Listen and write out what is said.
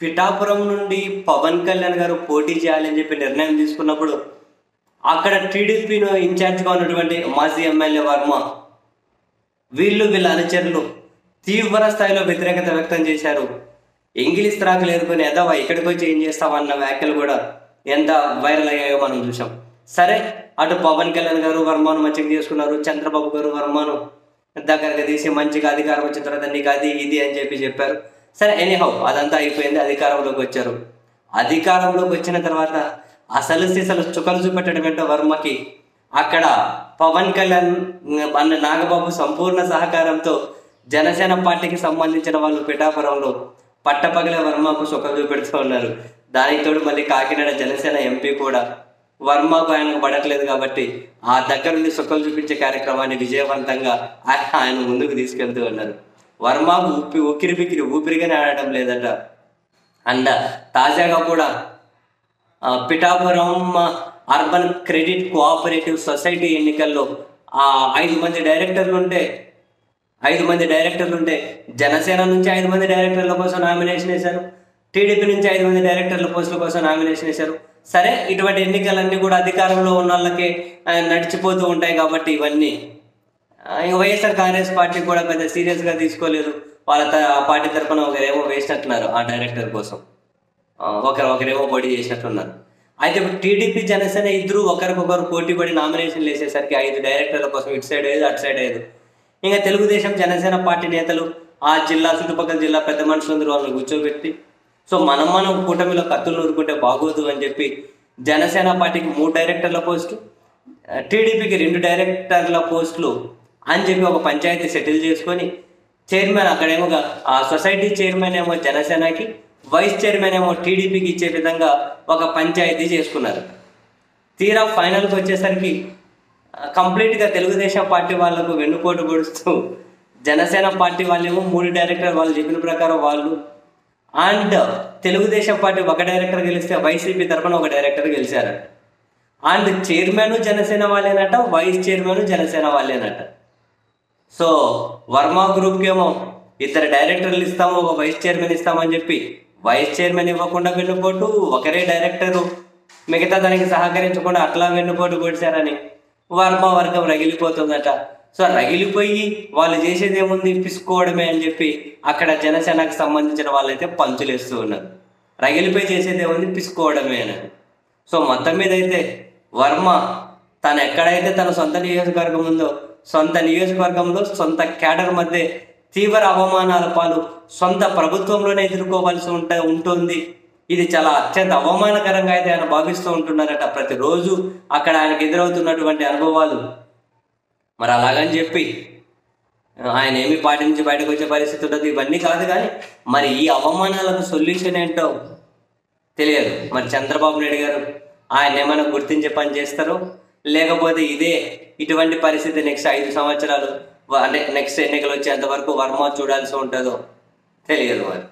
పిఠాపురం నుండి పవన్ కళ్యాణ్ గారు పోటీ చేయాలని చెప్పి నిర్ణయం తీసుకున్నప్పుడు అక్కడ టీడీపీలో ఇన్ఛార్జ్గా ఉన్నటువంటి మాజీ ఎమ్మెల్యే వర్మ వీళ్ళ అనుచరులు తీవ్ర స్థాయిలో వ్యతిరేకత వ్యక్తం చేశారు. ఇంగ్లీష్ త్రాకులు ఎదుర్కొని ఎదవా ఇక్కడికి వచ్చి ఏం చేస్తామన్న వ్యాఖ్యలు కూడా ఎంత వైరల్ అయ్యాయో మనం చూసాం. సరే, అటు పవన్ కళ్యాణ్ గారు వర్మను మంచిగా చేసుకున్నారు, చంద్రబాబు గారు వర్మను దగ్గరగా తీసి మంచిగా అధికారం వచ్చిన తర్వాత నీకు అది ఇది అని చెప్పారు. సరే, ఎనీహౌ అదంతా అయిపోయింది, అధికారంలోకి వచ్చారు. అధికారంలోకి వచ్చిన తర్వాత అసలు చుక్కలు చూపెట్టడం ఏంటో వర్మకి అక్కడ పవన్ కళ్యాణ్ అన్న నాగబాబు సంపూర్ణ సహకారంతో జనసేన పార్టీకి సంబంధించిన వాళ్ళు పిఠాపురంలో పట్టపగలే వర్మకు చుక్కలు చూపెడుతూ ఉన్నారు. దానికి తోడు మళ్ళీ కాకినాడ జనసేన ఎంపీ కూడా వర్మకు ఆయనకు పడట్లేదు కాబట్టి ఆ దగ్గర నుండి చుక్కలు చూపించే కార్యక్రమాన్ని విజయవంతంగా ఆయన ముందుకు తీసుకెళ్తూ ఉన్నారు. వర్మకు ఉక్కిరి బిక్కిరి ఊపిరిగానే ఆడటం లేదట. అండ్ తాజాగా కూడా Pithapuram urban credit cooperative society ఎన్నికల్లో 5 మంది డైరెక్టర్లు ఉంటే జనసేన నుంచి 5 మంది డైరెక్టర్ల కోసం నామినేషన్ వేశారు, టీడీపీ నుంచి 5 మంది డైరెక్టర్ల పోస్టుల కోసం నామినేషన్ వేశారు. సరే, ఇటువంటి ఎన్నికలన్నీ కూడా అధికారంలో ఉన్న వాళ్ళకే నడిచిపోతూ ఉంటాయి కాబట్టి ఇవన్నీ వైఎస్ఆర్ కాంగ్రెస్ పార్టీ కూడా పెద్ద సీరియస్గా తీసుకోలేదు. వాళ్ళ పార్టీ తరఫున ఒకరేమో వేసినట్టున్నారు ఆ డైరెక్టర్ కోసం, ఒకరేమో పోటీ చేసినట్టున్నారు. అయితే ఇప్పుడు టీడీపీ జనసేన ఇద్దరు ఒకరికొకరు పోటీ పడి నామినేషన్లు వేసేసరికి 5 డైరెక్టర్ల కోసం ఇటు సైడ్ 5 అటు సైడ్ 5. ఇంకా తెలుగుదేశం జనసేన పార్టీ నేతలు ఆ జిల్లా చుట్టుపక్కల జిల్లా పెద్ద మనుషులందరూ వాళ్ళని కూర్చోబెట్టి మనం కూటమిలో కత్తులు నూరుకుంటే బాగోదు అని చెప్పి జనసేన పార్టీకి 3 డైరెక్టర్ల పోస్టు, టీడీపీకి 2 డైరెక్టర్ల పోస్టులు అని చెప్పి ఒక పంచాయతీ సెటిల్ చేసుకొని చైర్మన్ అక్కడేమో ఆ సొసైటీ చైర్మన్ ఏమో జనసేనకి, వైస్ చైర్మన్ ఏమో టీడీపీకి ఇచ్చే విధంగా ఒక పంచాయతీ చేసుకున్నారు. తీరా ఫైనల్కి వచ్చేసరికి కంప్లీట్గా తెలుగుదేశం పార్టీ వాళ్ళకు వెన్నుపోటు పొడుస్తూ జనసేన పార్టీ వాళ్ళేమో 3 డైరెక్టర్ వాళ్ళు చెప్పిన ప్రకారం వాళ్ళు, అండ్ తెలుగుదేశం పార్టీ ఒక డైరెక్టర్ గెలిస్తే వైసీపీ తరఫున ఒక డైరెక్టర్ గెలిచారట. అండ్ చైర్మన్ జనసేన వాళ్ళేనట, వైస్ చైర్మన్ జనసేన వాళ్ళేనట. సో వర్మ గ్రూప్కి ఏమో 2 డైరెక్టర్లు ఇస్తాము, ఒక వైస్ చైర్మన్ ఇస్తామని చెప్పి వైస్ చైర్మన్ ఇవ్వకుండా వెన్నుపోటు, ఒకరే డైరెక్టరు మిగతా దానికి సహకరించకుండా అట్లా వెన్నుపోటు పొడిచారని వర్మ వర్గం రగిలిపోతుందట. సో రగిలిపోయి వాళ్ళు చేసేది ఏముంది, పిసుకోవడమే అని చెప్పి అక్కడ జనసేనకు సంబంధించిన వాళ్ళైతే పంచులేస్తూ ఉన్నారు. రగిలిపోయి చేసేది ఏముంది, పిసుకోవడమే అని. సో మొత్తం మీద అయితే వర్మ తను ఎక్కడైతే తన సొంత నియోజకవర్గం ఉందో సొంత నియోజకవర్గంలో సొంత క్యాడర్ మధ్య తీవ్ర అవమానాల పాలు సొంత ప్రభుత్వంలోనే ఎదుర్కోవాల్సి ఉంటుంది. ఇది చాలా అత్యంత అవమానకరంగా అయితే ఆయన భావిస్తూ ఉంటున్నారట. ప్రతిరోజు అక్కడ ఆయనకు ఎదురవుతున్నటువంటి అనుభవాలు మరి అలాగని చెప్పి ఆయన ఏమి పార్టీ నుంచి బయటకు వచ్చే పరిస్థితి ఉండదు. ఇవన్నీ కాదు, కానీ మరి ఈ అవమానాలకు సొల్యూషన్ ఏంటో తెలియదు. మరి చంద్రబాబు నాయుడు గారు ఆయన ఏమైనా గుర్తించే పని చేస్తారో, లేకపోతే ఇటువంటి పరిస్థితి నెక్స్ట్ 5 సంవత్సరాలు అంటే నెక్స్ట్ ఎన్నికలు వచ్చేంత వరకు వర్మ చూడాల్సి ఉంటుందో తెలియదు మరి.